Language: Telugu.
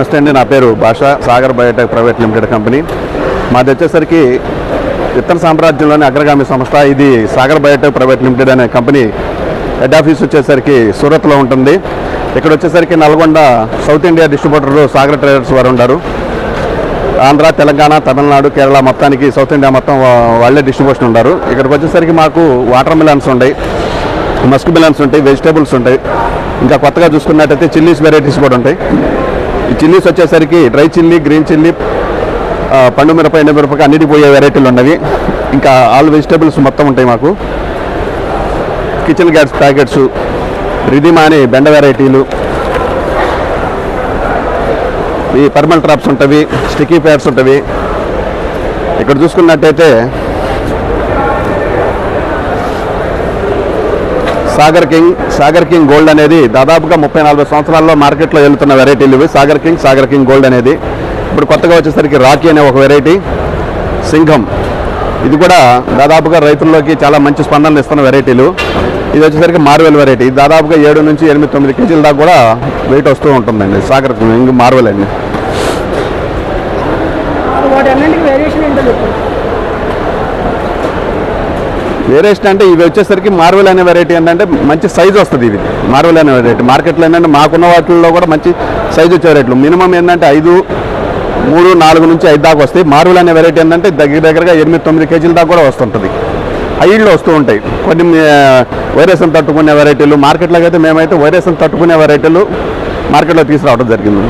నమస్తే అండి, నా పేరు భాష. Sagar Biotech private limited company. మాది వచ్చేసరికి విత్తన సామ్రాజ్యంలోని అగ్రగామి సంస్థ. ఇది సాగర్ బయోటెక్ ప్రైవేట్ లిమిటెడ్ అనే కంపెనీ హెడ్ ఆఫీస్ వచ్చేసరికి సూరత్లో ఉంటుంది. ఇక్కడ వచ్చేసరికి Nalgonda south India distributor Sagar traders వారు ఉన్నారు. ఆంధ్ర, తెలంగాణ, తమిళనాడు, కేరళ మొత్తానికి సౌత్ ఇండియా మొత్తం వాళ్ళే డిస్ట్రిబ్యూషన్ ఉన్నారు. ఇక్కడికి వచ్చేసరికి మాకు వాటర్ మిలన్స్ ఉంటాయి, మస్క్ మిలన్స్ ఉంటాయి, వెజిటేబుల్స్ ఉంటాయి. ఇంకా కొత్తగా చూసుకున్నట్టయితే చిల్లీస్ వెరైటీస్ కూడా ఉంటాయి. ఈ చిల్లీస్ వచ్చేసరికి డ్రై చిల్లీ, గ్రీన్ చిల్లీ, పండు మిరప, ఎండు మిరప అన్నిటికి పోయే వెరైటీలు ఉన్నవి. ఇంకా ఆల్ వెజిటేబుల్స్ మొత్తం ఉంటాయి మాకు. కిచెన్ గ్యాస్ ప్యాకెట్స్, రిధిమా అని బెండ వెరైటీలు, ఈ పర్మల్ ట్రాప్స్ ఉంటవి, స్టిక్కీ ప్యాడ్స్ ఉంటవి. ఇక్కడ చూసుకున్నట్టయితే సాగర్ కింగ్ గోల్డ్ అనేది దాదాపుగా 30-40 సంవత్సరాల్లో మార్కెట్లో వెళ్తున్న వెరైటీలు ఇవి. సాగర్ కింగ్ గోల్డ్ అనేది. ఇప్పుడు కొత్తగా వచ్చేసరికి రాకీ అనే ఒక వెరైటీ, సింఘం, ఇది కూడా దాదాపుగా రైతుల్లోకి చాలా మంచి స్పందన ఇస్తున్న వెరైటీలు. ఇది వచ్చేసరికి మార్వెల్ వెరైటీ. దాదాపుగా 7 నుంచి 8-9 కేజీల దాకా కూడా వెయిట్ వస్తూ ఉంటుందండి. సాగర్ కింగ్ మార్వెల్ అండి. వేరియేషన్ అంటే ఇవి వచ్చేసరికి మార్వెల్ అనే వెరైటీ ఏంటంటే మంచి సైజు వస్తుంది. ఇది మార్వెల్ అనే వెరైటీ మార్కెట్లో ఏంటంటే మాకున్న వాటిల్లో కూడా మంచి సైజు వచ్చే వెరైటీలు మినిమం ఏంటంటే 3-4 నుంచి 5 దాకా వస్తాయి. మార్వెల్ అనే వెరైటీ ఏంటంటే దగ్గరగా 8-9 కేజీల దాకా కూడా వస్తుంటుంది. హైడ్లో వస్తూ ఉంటాయి. కొన్ని వైరస్ని తట్టుకునే వెరైటీలు మార్కెట్లోకి అయితే మేమైతే వైరస్ని తట్టుకునే వెరైటీలు మార్కెట్లో తీసుకురావడం జరిగింది.